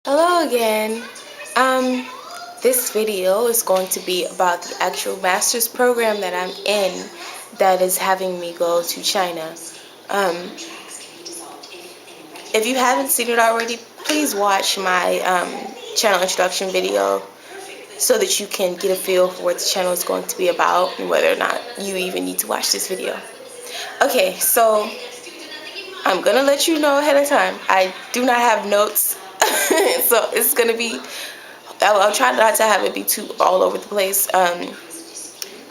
Hello again. Um, this video is going to be about the actual master's program that I'm in that is having me go to China. Um, if you haven't seen it already, please watch my channel introduction video so that you can get a feel for what the channel is going to be about and whether or not you even need to watch this video. Okay, so I'm gonna let you know ahead of time. I do not have notes, so it's gonna be. I'll try not to have it be too all over the place.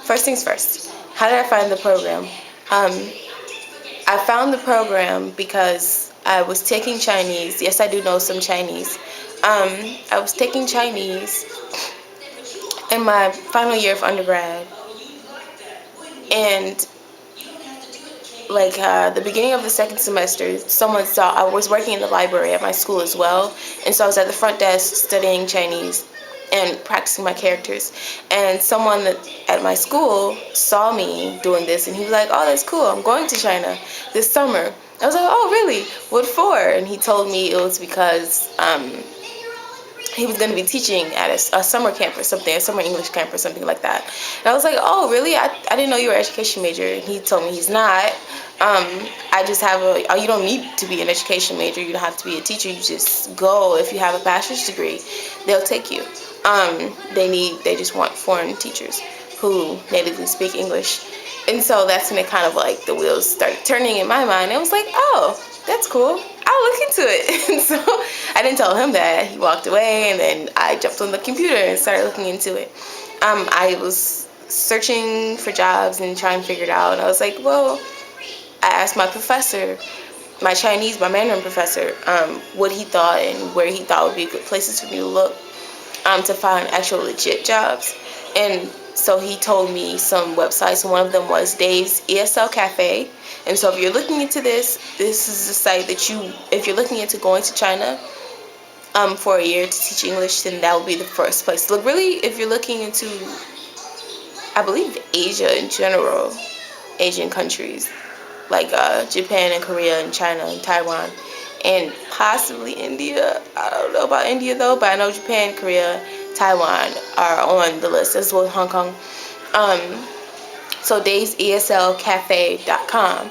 First things first. How did I find the program? Um, I found the program because I was taking Chinese. Yes, I do know some Chinese. I was taking Chinese in my final year of undergrad, and the beginning of the second semester, someone saw I was working in the library at my school as well, and so I was at the front desk studying Chinese and practicing my characters. And someone at my school saw me doing this, and he was like, "Oh, that's cool. I'm going to China this summer." I was like, "Oh, really? What for?" And he told me it was because he was going to be teaching at a summer camp or something, a summer English camp or something like that. And I was like, "Oh, really? I didn't know you were an education major." And he told me he's not. I just have you don't need to be an education major. You don't have to be a teacher. You just go. If you have a bachelor's degree, they'll take you. They just want foreign teachers who natively speak English. And so that's when it kind of like the wheels started turning in my mind. It was like, "Oh, that's cool. I'll look into it." And so I didn't tell him that. He walked away, and then I jumped on the computer and started looking into it. I was searching for jobs and trying to figure it out. And I was like, well, I asked my professor, my Mandarin professor, what he thought and where he thought would be good places for me to look to find actual legit jobs. And so he told me some websites, and one of them was Dave's ESL Cafe. And so if you're looking into this is a site that if you're looking into going to China for a year to teach English, then that would be the first place. Look, really, if you're looking into, I believe, Asia in general, Asian countries, like Japan and Korea and China and Taiwan and possibly India. I don't know about India though, but I know Japan, Korea, Taiwan are on the list, as well as Hong Kong. So daveseslcafe.com,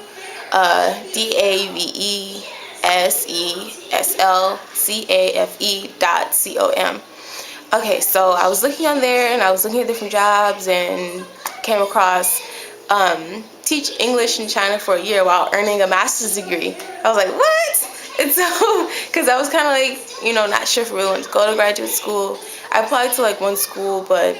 DAVESESLCAFE.com. Okay, so I was looking on there and I was looking at different jobs and came across teach English in China for a year while earning a master's degree. I was like, what? And so, because I was kind of like, not sure if I really wanted to go to graduate school. I applied to like one school, but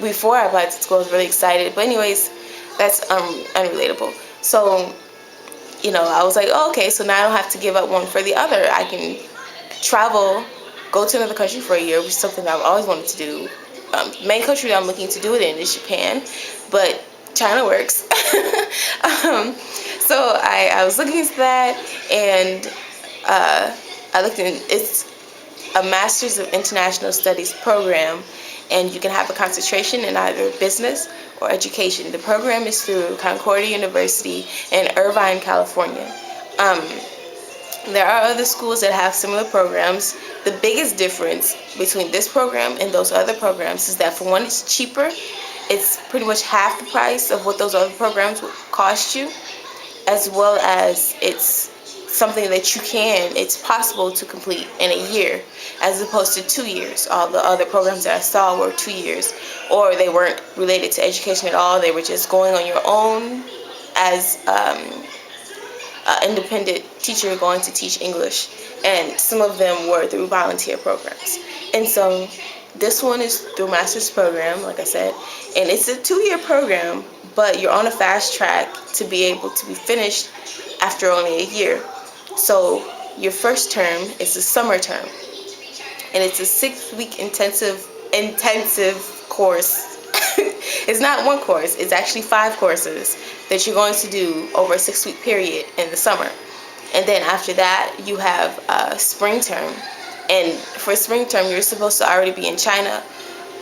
before I applied to school, I was really excited. But anyways, that's unrelatable. So, I was like, oh, okay, so now I don't have to give up one for the other. I can travel, go to another country for a year, which is something I've always wanted to do. The main country that I'm looking to do it in is Japan, but China works. So I was looking into that, and I looked in. It's a Master's of International Studies program, and you can have a concentration in either business or education. The program is through Concordia University in Irvine, California. There are other schools that have similar programs. The biggest difference between this program and those other programs is that, for one, it's cheaper. It's pretty much half the price of what those other programs would cost you, as well as it's something that it's possible to complete in a year, as opposed to 2 years. All the other programs that I saw were 2 years, or they weren't related to education at all. They were just going on your own as independent teacher going to teach English, and some of them were through volunteer programs. And so this one is through master's program, like I said, and it's a 2-year program, but you're on a fast track to be able to be finished after only a year. So your first term is the summer term, and it's a 6-week intensive course. It's not one course, it's actually 5 courses that you're going to do over a 6-week period in the summer. And then after that, you have spring term. And for spring term, you're supposed to already be in China,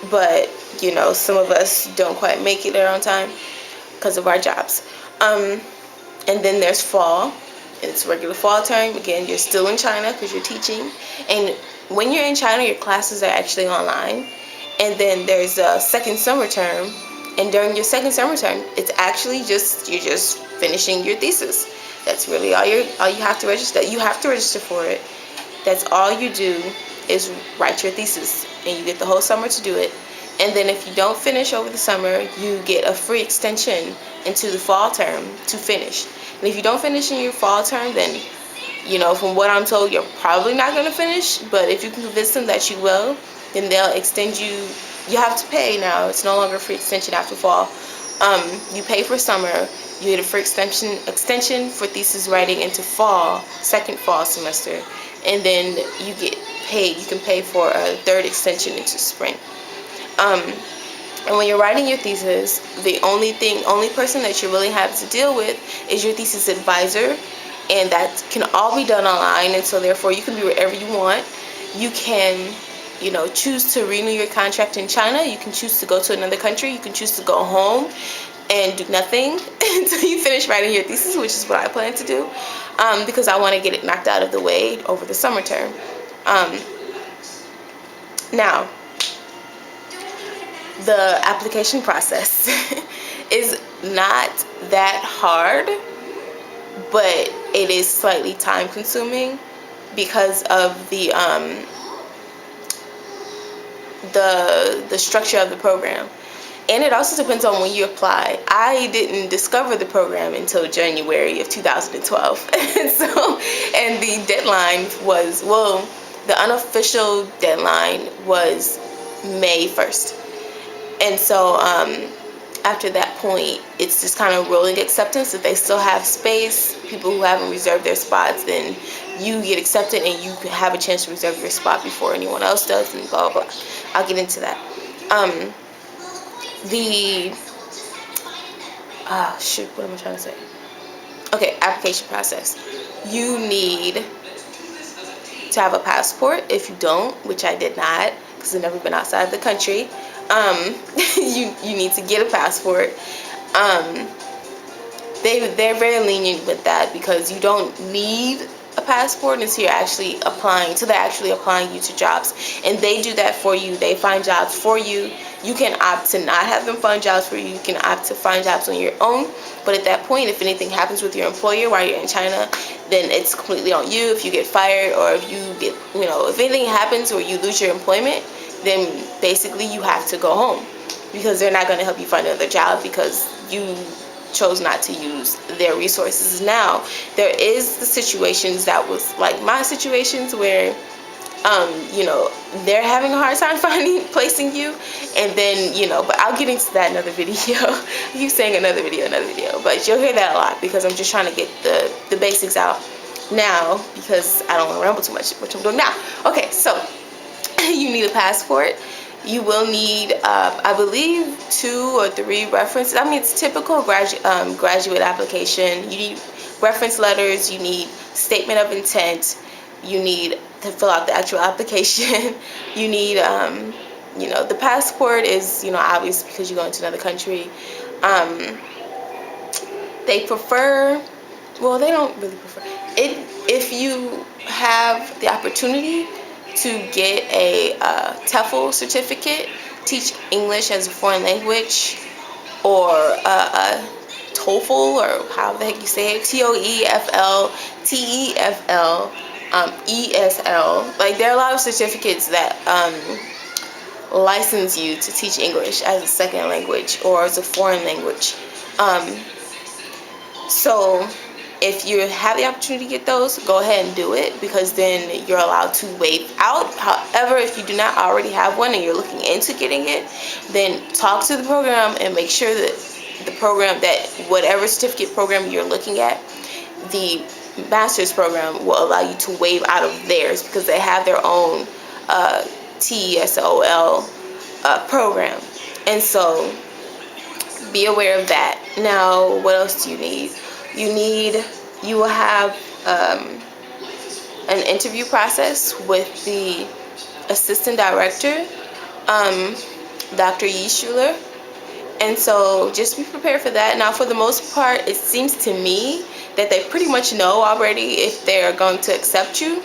but some of us don't quite make it there on time because of our jobs. And then there's fall. It's regular fall term. Again, you're still in China because you're teaching. And when you're in China, your classes are actually online, and then there's a second summer term, and during your second summer term, it's actually you're just finishing your thesis. That's really all you have to register. You have to register for it. That's all you do is write your thesis, and you get the whole summer to do it. And then if you don't finish over the summer, you get a free extension into the fall term to finish. And if you don't finish in your fall term, then, from what I'm told, you're probably not going to finish. But if you can convince them that you will, then they'll extend you. You have to pay now. It's no longer a free extension after fall. You pay for summer. You get a free extension for thesis writing into fall, second fall semester. And then you get paid. You can pay for a third extension into spring. And when you're writing your thesis, the only person that you really have to deal with is your thesis advisor, and that can all be done online, and so therefore you can be wherever you want. You can, choose to renew your contract in China. You can choose to go to another country. You can choose to go home and do nothing until you finish writing your thesis, which is what I plan to do, because I want to get it knocked out of the way over the summer term. Now, the application process is not that hard, but it is slightly time consuming because of the structure of the program. And it also depends on when you apply. I didn't discover the program until January of 2012. And the deadline was, the unofficial deadline was May 1st. And so after that point, it's just kind of rolling acceptance. If they still have space, people who haven't reserved their spots, then you get accepted and you have a chance to reserve your spot before anyone else does, and blah, blah, blah. I'll get into that. What am I trying to say? Okay, application process. You need to have a passport. If you don't, which I did not, because I've never been outside the country, you need to get a passport. They're very lenient with that because you don't need a passport until you're actually applying, they're actually applying you to jobs, and they do that for you. They find jobs for you. You can opt to not have them find jobs for you. You can opt to find jobs on your own, but at that point, if anything happens with your employer while you're in China, then it's completely on you. If you get fired, or if you get, if anything happens or you lose your employment, then basically you have to go home, because they're not going to help you find another job because you chose not to use their resources. Now, there is the situations that was like my situations where they're having a hard time placing you, and then, but I'll get into that in another video. I keep saying another video, but you'll hear that a lot because I'm just trying to get the basics out now, because I don't want to ramble too much, which I'm doing now. Okay, so you need a passport. You will need, I believe, 2 or 3 references. I mean, it's typical graduate application. You need reference letters. You need statement of intent. You need to fill out the actual application. You need, the passport is, obvious because you're going to another country. They prefer, they don't really prefer it. If you have the opportunity to get a TEFL certificate, teach English as a foreign language, or a TOEFL, or how the heck you say it, TOEFL, TEFL, ESL. Like, there are a lot of certificates that license you to teach English as a second language or as a foreign language. So if you have the opportunity to get those, go ahead and do it, because then you're allowed to waive out. However, if you do not already have one and you're looking into getting it, then talk to the program and make sure that the program, that whatever certificate program you're looking at, the master's program will allow you to waive out of theirs, because they have their own TESOL program. And so be aware of that. Now, what else do you need? You will have an interview process with the assistant director, Dr. Yi Schuler. And so just be prepared for that. Now, for the most part, it seems to me that they pretty much know already if they're going to accept you.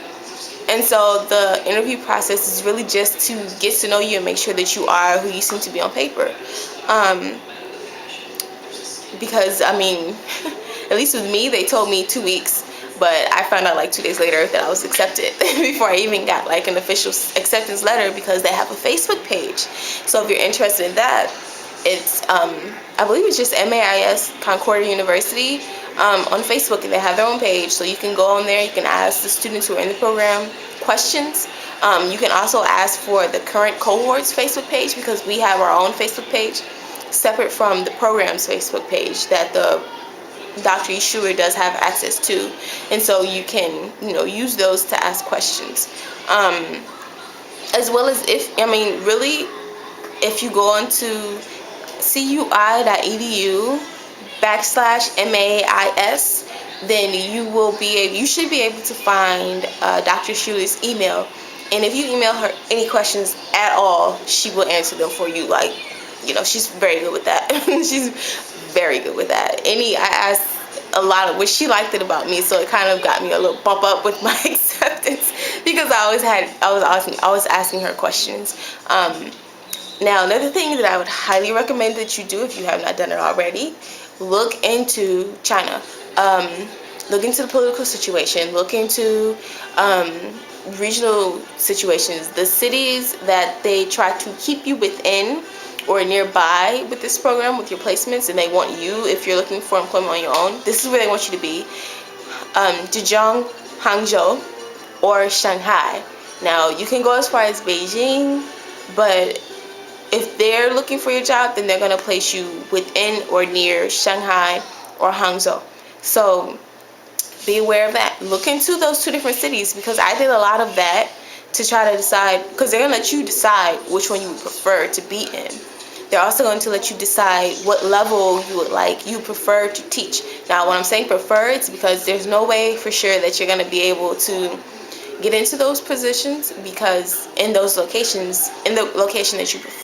And so the interview process is really just to get to know you and make sure that you are who you seem to be on paper. Um, because I mean, at least with me, they told me 2 weeks, but I found out like 2 days later that I was accepted before I even got like an official acceptance letter, because they have a Facebook page. So if you're interested in that, it's I believe it's just MAIS Concordia University on Facebook, and they have their own page. So you can go on there, you can ask the students who are in the program questions. You can also ask for the current cohort's Facebook page, because we have our own Facebook page separate from the program's Facebook page that the Dr. Ishura does have access to, and so you can use those to ask questions, as well as really, if you go onto cui.edu/MAIS, then you should be able to find Dr. Schuler's email, and if you email her any questions at all, she will answer them for you. Like, she's very good with that. She's very good with that. I asked a lot of, which she liked it about me, so it kind of got me a little bump up with my acceptance, because I was asking her questions. Now, another thing that I would highly recommend that you do, if you have not done it already, look into China. Look into the political situation. Look into regional situations. The cities that they try to keep you within or nearby with this program, with your placements, and they want you, if you're looking for employment on your own, this is where they want you to be. Zhejiang, Hangzhou, or Shanghai. Now, you can go as far as Beijing, but if they're looking for your job, then they're going to place you within or near Shanghai or Hangzhou. So be aware of that. Look into those two different cities, because I did a lot of that to try to decide, because they're going to let you decide which one you would prefer to be in. They're also going to let you decide what level you prefer to teach. Now, when I'm saying prefer, it's because there's no way for sure that you're going to be able to get into those positions, because in the location that you prefer.